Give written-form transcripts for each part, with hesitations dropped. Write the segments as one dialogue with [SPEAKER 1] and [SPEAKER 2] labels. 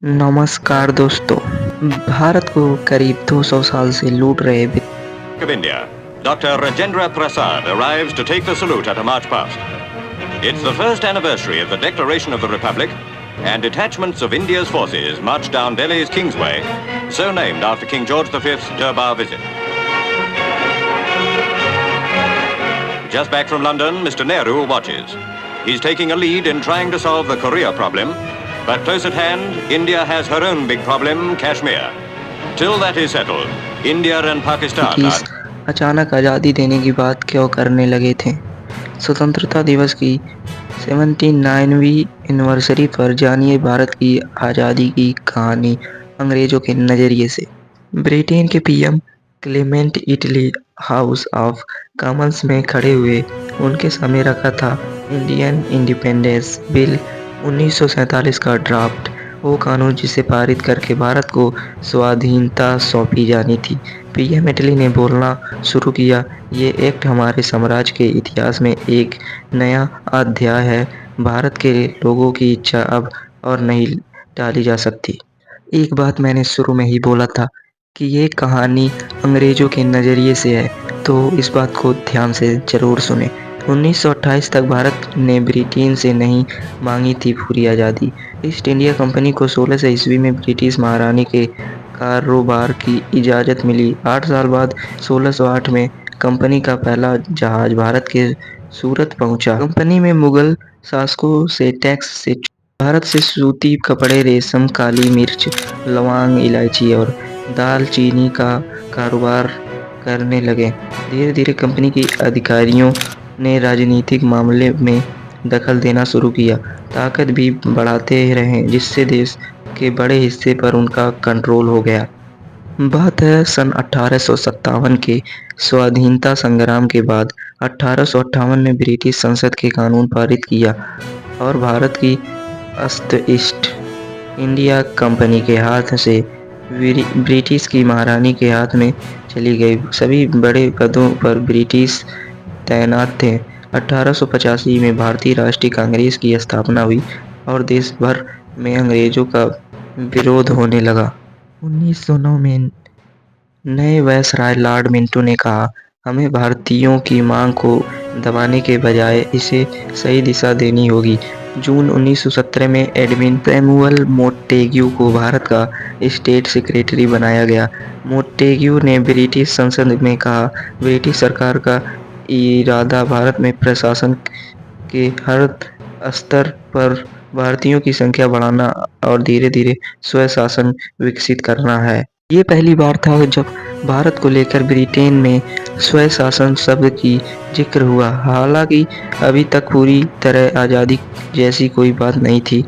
[SPEAKER 1] नमस्कार दोस्तों। भारत को करीब 200 साल से लूट रहे
[SPEAKER 2] of India, Dr. Rajendra Prasad arrives to take the salute at a march past. It's the first anniversary of the Declaration of the Republic, and detachments of India's forces march down Delhi's Kingsway, so named after King George V's Durbar visit. Just back from London, Mr. Nehru watches. He's taking a lead in trying to solve the Korea problem, but close at hand, India has her own big problem, Kashmir. Till that is settled, India and Pakistan
[SPEAKER 1] की
[SPEAKER 2] are
[SPEAKER 1] अचानक आज़ादी देने की बात क्यों करने लगे थे। स्वतंत्रता दिवस की 79वीं एनिवर्सरी पर जानिए भारत की आज़ादी की कहानी अंग्रेजों के नज़रिए से। ब्रिटेन के PM Clement Italy house of Commons में खड़े हुए उनके सामने रखा था इंडियन इंडिपेंडेंस बिल 1947 का ड्राफ्ट, वो कानून जिसे पारित करके भारत को स्वाधीनता सौंपी जानी थी। पीएम इटली ने बोलना शुरू किया, ये एक्ट हमारे साम्राज्य के इतिहास में एक नया अध्याय है। भारत के लोगों की इच्छा अब और नहीं टाली जा सकती। एक बात मैंने शुरू में ही बोला था कि ये कहानी अंग्रेजों के नज़रिए से है, तो इस बात को ध्यान से ज़रूर सुनें। 1928 तक भारत ने ब्रिटेन से नहीं मांगी थी पूरी आज़ादी। ईस्ट इंडिया कंपनी को 1600 ईस्वी में ब्रिटिश महारानी के कारोबार की इजाज़त मिली। 8 साल बाद 1608 में कंपनी का पहला जहाज भारत के सूरत पहुंचा। कंपनी में मुगल शासकों से टैक्स से भारत से सूती कपड़े, रेशम, काली मिर्च, लौंग, इलायची और दालचीनी का कारोबार करने लगे। धीरे-धीरे कंपनी के अधिकारियों ने राजनीतिक मामले में दखल देना शुरू किया, ताकत भी बढ़ाते रहे, जिससे देश के बड़े हिस्से पर उनका कंट्रोल हो गया। बात है सन 1857 के स्वाधीनता संग्राम के बाद। 1858 में ब्रिटिश संसद के कानून पारित किया और भारत की अस्त ईस्ट इंडिया कंपनी के हाथ से ब्रिटिश की महारानी के हाथ में चली गई। सभी बड़े पदों पर ब्रिटिश तैनात थे। 1885 में भारतीय राष्ट्रीय कांग्रेस की स्थापना हुई और देश भर में अंग्रेजों का विरोध होने लगा। 1909 में नए वायसराय लॉर्ड मिंटो ने कहा, हमें भारतीयों की मांग को दबाने के बजाय इसे सही दिशा देनी होगी। जून 1917 में एडविन सैमुअल मोंटेग्यू को भारत का स्टेट सेक्रेटरी बनाया गया। मोंटेग्यू ने ब्रिटिश संसद में कहा, ब्रिटिश सरकार का इरादा भारत में प्रशासन के हर स्तर पर भारतीयों की संख्या बढ़ाना और धीरे-धीरे स्वशासन विकसित करना है। ये पहली बार था जब भारत को लेकर ब्रिटेन में स्वशासन शब्द की जिक्र हुआ। हालांकि अभी तक पूरी तरह आज़ादी जैसी कोई बात नहीं थी।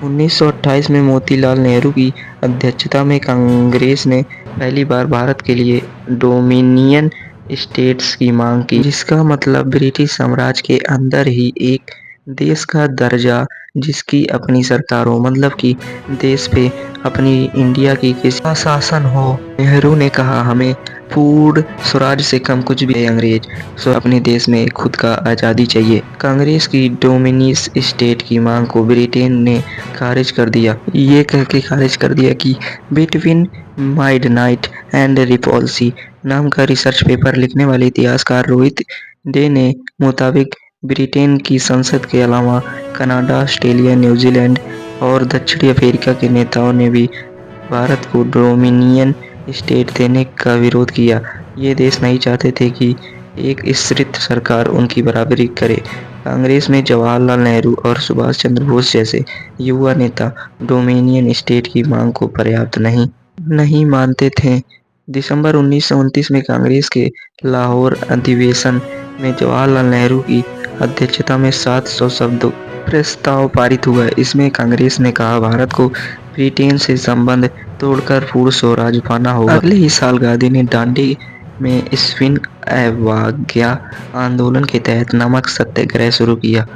[SPEAKER 1] 1928 में मोतीलाल नेहरू की अध्यक्षता में कांग्रेस ने पहली बार भारत के लिए डोमिनियन स्टेट्स की मांग की, जिसका मतलब ब्रिटिश साम्राज्य के अंदर ही एक देश का दर्जा, जिसकी अपनी सरकार हो, मतलब कि देश पे अपनी इंडिया की किसी का शासन हो। नेहरू ने कहा, हमें पूर्ण स्वराज से कम कुछ भी अंग्रेज अपने देश में खुद का आज़ादी चाहिए। कांग्रेस की डोमिनियस स्टेट की मांग को ब्रिटेन ने खारिज कर दिया। ये कह के खारिज कर दिया कि बिटवीन मिडनाइट एंड रिपल्सी नाम का रिसर्च पेपर लिखने वाले इतिहासकार रोहित डे ने मुताबिक ब्रिटेन की संसद के अलावा कनाडा, ऑस्ट्रेलिया, न्यूजीलैंड और दक्षिणी अफ्रीका के नेताओं ने भी भारत को डोमिनियन स्टेट देने का विरोध किया। ये देश नहीं चाहते थे कि एक स्थिर सरकार उनकी बराबरी करे। कांग्रेस में जवाहरलाल नेहरू और सुभाष चंद्र बोस जैसे युवा नेता डोमिनियन स्टेट की मांग को पर्याप्त नहीं मानते थे। दिसंबर 1929 में कांग्रेस के लाहौर अधिवेशन में जवाहरलाल नेहरू की अध्यक्षता में 700 शब्दों प्रस्ताव पारित हुआ। इसमें कांग्रेस ने कहा, भारत को ब्रिटेन से संबंध तोड़कर पूर्ण स्वराज पाना होगा। अगले ही साल गांधी ने दांडी में स्पिन अवज्ञा आंदोलन के तहत नमक सत्याग्रह शुरू किया।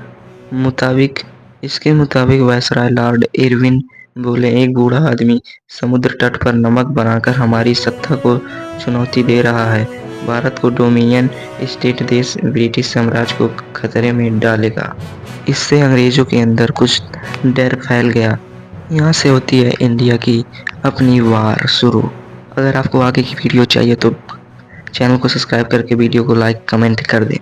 [SPEAKER 1] इसके मुताबिक वायसराय लॉर्ड इरविन बोले, एक बूढ़ा आदमी समुद्र तट पर नमक बनाकर हमारी सत्ता को चुनौती दे रहा है। भारत को डोमिनियन स्टेट देश ब्रिटिश साम्राज्य को खतरे में डालेगा। इससे अंग्रेजों के अंदर कुछ डर फैल गया। यहाँ से होती है इंडिया की अपनी वार शुरू। अगर आपको आगे की वीडियो चाहिए तो चैनल को सब्सक्राइब करके वीडियो को लाइक कमेंट कर दें।